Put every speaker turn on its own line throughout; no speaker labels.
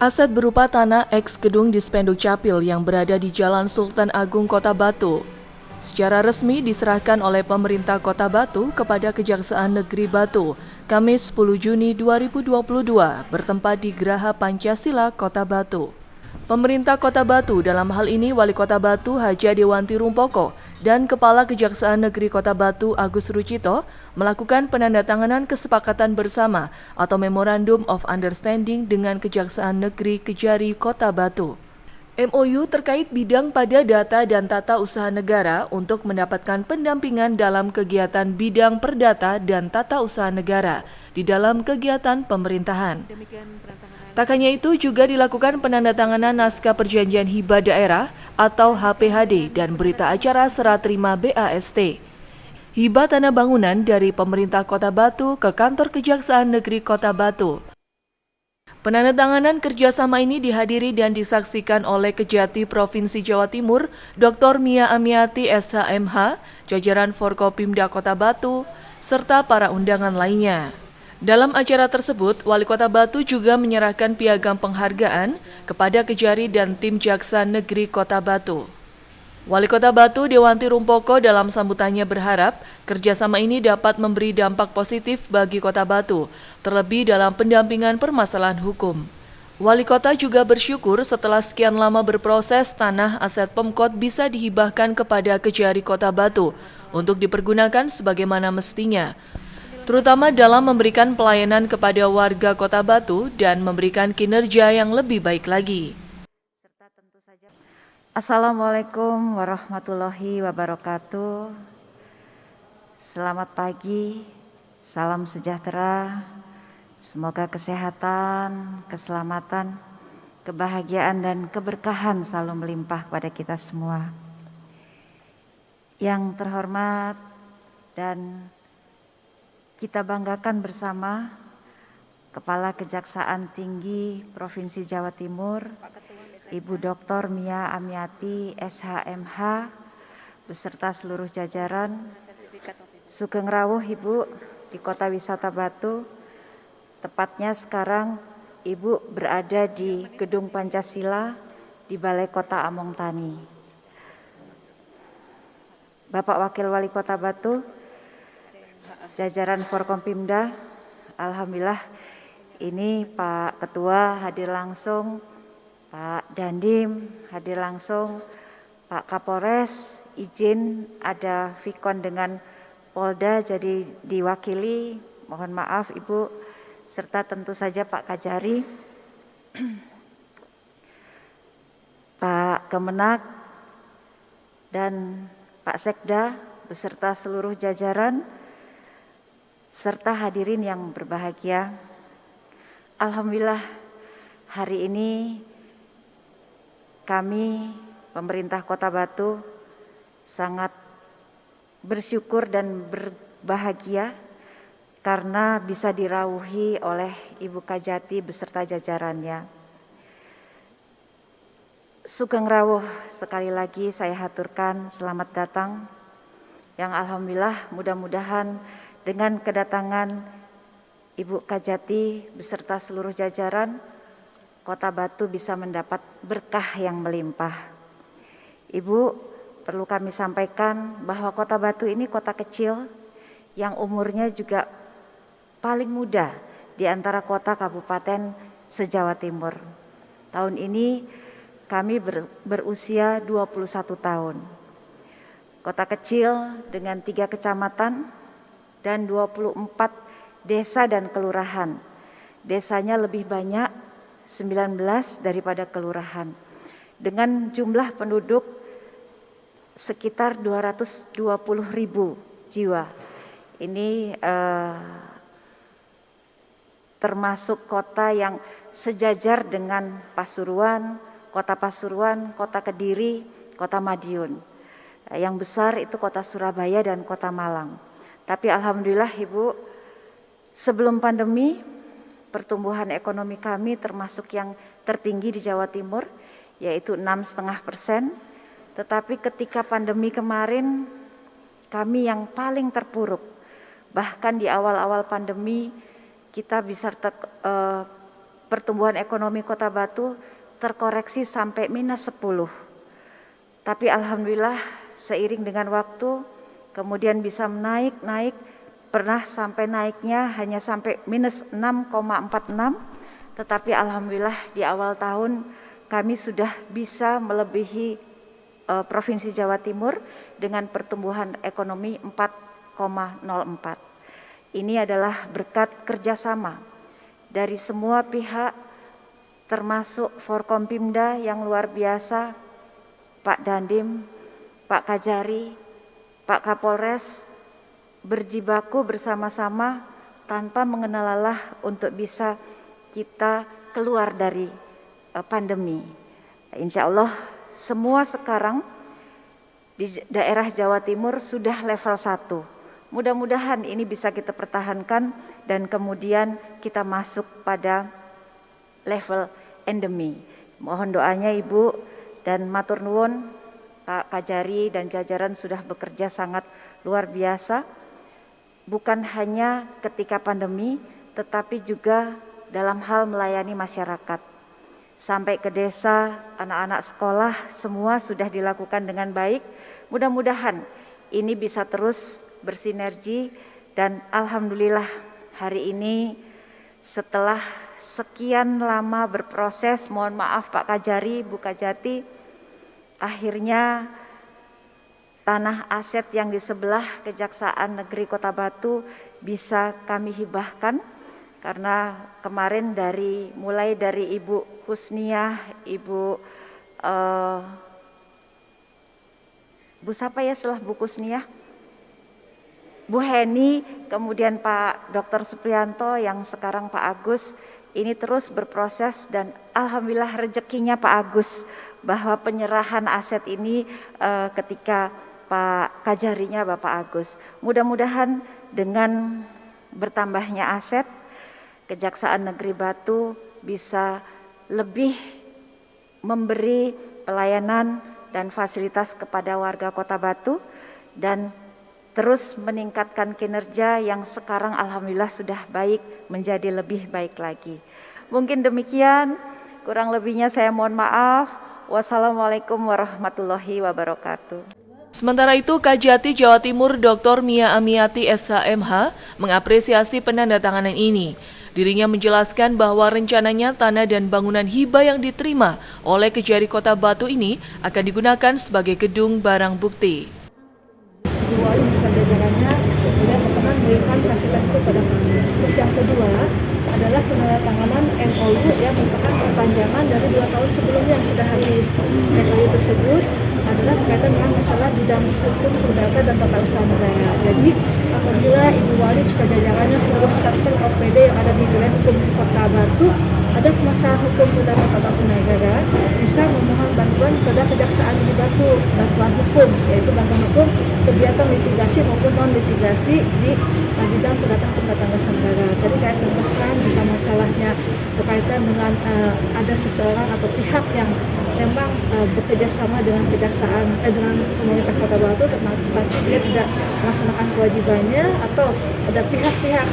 Aset berupa tanah eks gedung Dispenduk Capil yang berada di Jalan Sultan Agung Kota Batu secara resmi diserahkan oleh pemerintah Kota Batu kepada Kejaksaan Negeri Batu Kamis 10 Juni 2022 bertempat di Geraha Pancasila Kota Batu. Pemerintah Kota Batu, dalam hal ini Wali Kota Batu Haja Dewanti Rumpoko dan Kepala Kejaksaan Negeri Kota Batu Agus Rucito melakukan penandatanganan kesepakatan bersama atau Memorandum of Understanding dengan Kejaksaan Negeri Kejari Kota Batu. MOU terkait bidang pada data dan tata usaha negara untuk mendapatkan pendampingan dalam kegiatan bidang perdata dan tata usaha negara di dalam kegiatan pemerintahan. Tak hanya itu, juga dilakukan penandatanganan naskah perjanjian hibah daerah atau HPHD dan berita acara serah terima BAST. Hibah tanah bangunan dari pemerintah Kota Batu ke kantor Kejaksaan Negeri Kota Batu. Penandatanganan kerjasama ini dihadiri dan disaksikan oleh Kejati Provinsi Jawa Timur, Dr. Mia Amiati SHMH, jajaran Forkopimda Kota Batu, serta para undangan lainnya. Dalam acara tersebut, Wali Kota Batu juga menyerahkan piagam penghargaan kepada Kejari dan tim Jaksa Negeri Kota Batu. Wali Kota Batu Dewanti Rumpoko dalam sambutannya berharap kerjasama ini dapat memberi dampak positif bagi Kota Batu, terlebih dalam pendampingan permasalahan hukum. Wali Kota juga bersyukur setelah sekian lama berproses, tanah aset Pemkot bisa dihibahkan kepada Kejari Kota Batu untuk dipergunakan sebagaimana mestinya, terutama dalam memberikan pelayanan kepada warga Kota Batu dan memberikan kinerja yang lebih baik lagi.
Assalamualaikum warahmatullahi wabarakatuh. Selamat pagi, salam sejahtera, semoga kesehatan, keselamatan, kebahagiaan dan keberkahan selalu melimpah kepada kita semua. Yang terhormat dan kita banggakan bersama Kepala Kejaksaan Tinggi Provinsi Jawa Timur, Ibu Dr. Mia Amiati SHMH, beserta seluruh jajaran. Sugeng rawuh Ibu di Kota Wisata Batu. Tepatnya sekarang Ibu berada di Gedung Pancasila di Balai Kota Among Tani. Bapak Wakil Wali Kota Batu, jajaran Forkompimda, alhamdulillah ini Pak Ketua hadir langsung, Pak Dandim hadir langsung, Pak Kapolres izin ada vikon dengan Polda jadi diwakili, mohon maaf Ibu, serta tentu saja Pak Kajari, Pak Kemenak dan Pak Sekda beserta seluruh jajaran serta hadirin yang berbahagia. Alhamdulillah hari ini kami pemerintah Kota Batu sangat bersyukur dan berbahagia karena bisa dirauhi oleh Ibu Kajati beserta jajarannya. Sugeng rawuh sekali lagi saya haturkan selamat datang yang alhamdulillah mudah-mudahan dengan kedatangan Ibu Kajati beserta seluruh jajaran, Kota Batu bisa mendapat berkah yang melimpah. Ibu, perlu kami sampaikan bahwa Kota Batu ini kota kecil yang umurnya juga paling muda di antara kota kabupaten se-Jawa Timur. Tahun ini kami berusia 21 tahun. Kota kecil dengan 3 kecamatan dan 24 desa dan kelurahan. Desanya lebih banyak 19 daripada kelurahan. Dengan jumlah penduduk sekitar 220.000 jiwa. Ini termasuk kota yang sejajar dengan Pasuruan, Kota Kediri, Kota Madiun. Yang besar itu kota Surabaya dan kota Malang. Tapi alhamdulillah Ibu, sebelum pandemi pertumbuhan ekonomi kami termasuk yang tertinggi di Jawa Timur, yaitu 6,5%. Tetapi ketika pandemi kemarin kami yang paling terpuruk. Bahkan di awal-awal pandemi kita bisa pertumbuhan ekonomi Kota Batu terkoreksi sampai -10. Tapi alhamdulillah seiring dengan waktu kemudian bisa naik, pernah sampai naiknya hanya sampai -6,46. Tetapi alhamdulillah di awal tahun kami sudah bisa melebihi Provinsi Jawa Timur dengan pertumbuhan ekonomi 4,04. Ini adalah berkat kerjasama dari semua pihak, termasuk Forkompimda yang luar biasa, Pak Dandim, Pak Kajari, Pak Kapolres, berjibaku bersama-sama tanpa mengenal lelah untuk bisa kita keluar dari pandemi. Insya Allah semua sekarang di daerah Jawa Timur sudah level 1. Mudah-mudahan ini bisa kita pertahankan dan kemudian kita masuk pada level endemi. Mohon doanya Ibu dan matur nuwun, Pak Kajari dan jajaran sudah bekerja sangat luar biasa. Bukan hanya ketika pandemi, tetapi juga dalam hal melayani masyarakat. Sampai ke desa, anak-anak sekolah, semua sudah dilakukan dengan baik. Mudah-mudahan ini bisa terus bersinergi dan alhamdulillah hari ini setelah sekian lama berproses, mohon maaf Pak Kajari, Bu Kajati, akhirnya tanah aset yang di sebelah Kejaksaan Negeri Kota Batu bisa kami hibahkan. Karena kemarin mulai dari Ibu Husniah, Ibu siapa ya setelah Bu Husniah? Bu Heni, kemudian Pak Dr. Supriyanto yang sekarang Pak Agus, ini terus berproses dan alhamdulillah rezekinya Pak Agus bahwa penyerahan aset ini ketika Pak Kajarinya Bapak Agus. Mudah-mudahan dengan bertambahnya aset, Kejaksaan Negeri Batu bisa lebih memberi pelayanan dan fasilitas kepada warga Kota Batu dan terus meningkatkan kinerja yang sekarang alhamdulillah sudah baik menjadi lebih baik lagi. Mungkin demikian, kurang lebihnya saya mohon maaf. Wassalamualaikum warahmatullahi wabarakatuh.
Sementara itu, Kajati Jawa Timur Dr. Mia Amiati SHMH mengapresiasi penandatanganan ini. Dirinya menjelaskan bahwa rencananya tanah dan bangunan hibah yang diterima oleh Kejari Kota Batu ini akan digunakan sebagai gedung barang bukti.
Wali beserta jajarannya kemudian berkenan memberikan fasilitas itu pada kami. Terus yang kedua adalah penandatanganan MOU yang merupakan perpanjangan dari 2 tahun sebelumnya yang sudah habis. MOU tersebut adalah berkaitan dengan masalah bidang hukum perdata dan tata usaha negara. Jadi apabila Ibu Wali beserta jajarannya seluruh starter OPD yang ada di wilayah hukum Kota Batu ada masalah hukum perdata tata usaha negara, bisa memohon bantuan kepada Kejaksaan Negeri Batu, bantuan hukum, yaitu bantuan hukum kegiatan litigasi maupun non litigasi di bidang perdata hukum tata usaha negara. Jadi saya contohkan jika masalahnya berkaitan dengan ada seseorang atau pihak yang memang bekerja sama dengan dengan pemerintah Kota Batu, tetapi dia tidak melaksanakan kewajibannya, atau ada pihak-pihak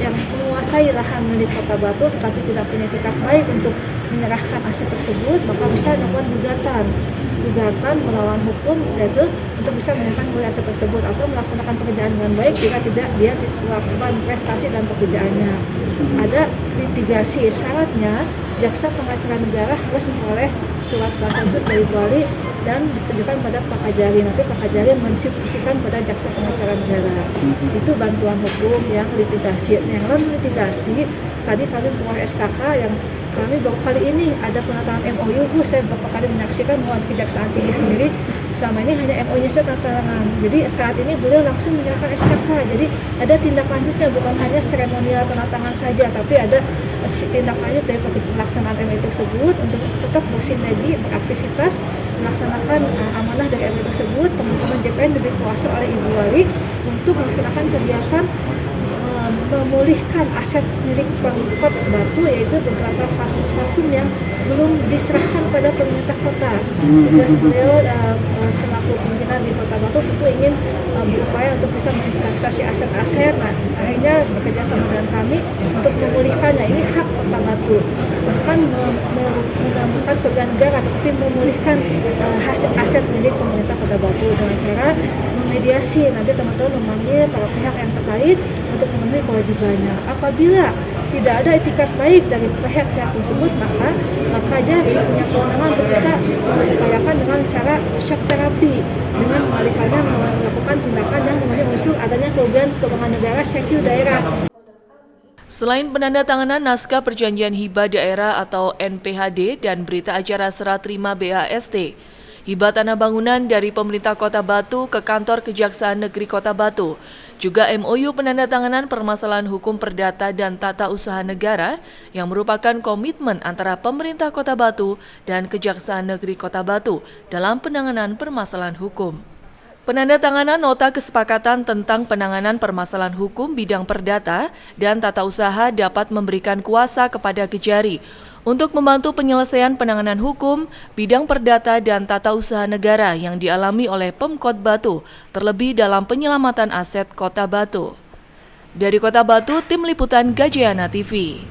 yang menguasai lahan milik Kota Batu tetapi tidak punya etikat baik untuk menyerahkan aset tersebut, maka bisa melakukan gugatan melawan hukum, yaitu untuk bisa menyerahkan kembali aset tersebut atau melaksanakan pekerjaan dengan baik jika tidak dia melakukan prestasi dalam pekerjaannya. Ada litigasi, syaratnya jaksa pengacara negara harus memperoleh surat kuasa khusus dari Wali dan ditujukan pada Pak Kajari. Nanti Pak Kajari mendistribusikan pada jaksa pengacara negara. Itu bantuan hukum yang litigasi. Yang non litigasi, tadi kami memperoleh SKK yang kami baru kali ini ada penandatangan MOU. Saya beberapa kali menyaksikan bahwa Kejaksaan Tinggi sendiri selama ini hanya MOU-nya saja tangan. Jadi saat ini beliau langsung menyerahkan SKK. Jadi ada tindak lanjutnya, bukan hanya seremonial tangan saja, tapi ada tindak lanjut dari pelaksanaan MOU tersebut untuk tetap bersinergi beraktivitas melaksanakan amanah dari MOU tersebut, teman-teman JPN diberi kuasa oleh Ibu Wali untuk melaksanakan kegiatan memulihkan aset milik Pemkot Batu, yaitu beberapa fasum yang belum diserahkan pada pemerintah kota. Tugas beliau selaku pimpinan di Kota Batu tentu ingin berupaya untuk bisa menginventarisasi aset-aset. Nah, akhirnya bekerja sama dengan kami untuk memulihkannya. Ini hak Kota Batu, bukan bukan pegawai negara, tetapi memulihkan aset milik pemerintah Kota Batu dengan cara memediasi. Nanti teman-teman memanggil para pihak yang terkait untuk memenuhi kewajibannya. Apabila tidak ada itikat baik dari pihak-pihak tersebut, maka Kajari punya kewenangan untuk bisa mengupayakan dengan cara shock terapi dengan mengalihkannya melakukan tindakan yang memenuhi unsur adanya kerugian keuangan negara sekil daerah.
Selain penandatanganan naskah perjanjian hibah daerah atau NPHD dan berita acara serah terima BAST, hibah tanah bangunan dari pemerintah Kota Batu ke kantor Kejaksaan Negeri Kota Batu, juga MOU penandatanganan permasalahan hukum perdata dan tata usaha negara yang merupakan komitmen antara pemerintah Kota Batu dan Kejaksaan Negeri Kota Batu dalam penanganan permasalahan hukum. Penandatanganan nota kesepakatan tentang penanganan permasalahan hukum bidang perdata dan tata usaha dapat memberikan kuasa kepada Kejari untuk membantu penyelesaian penanganan hukum, bidang perdata dan tata usaha negara yang dialami oleh Pemkot Batu, terlebih dalam penyelamatan aset Kota Batu. Dari Kota Batu, Tim Liputan Gajayana TV.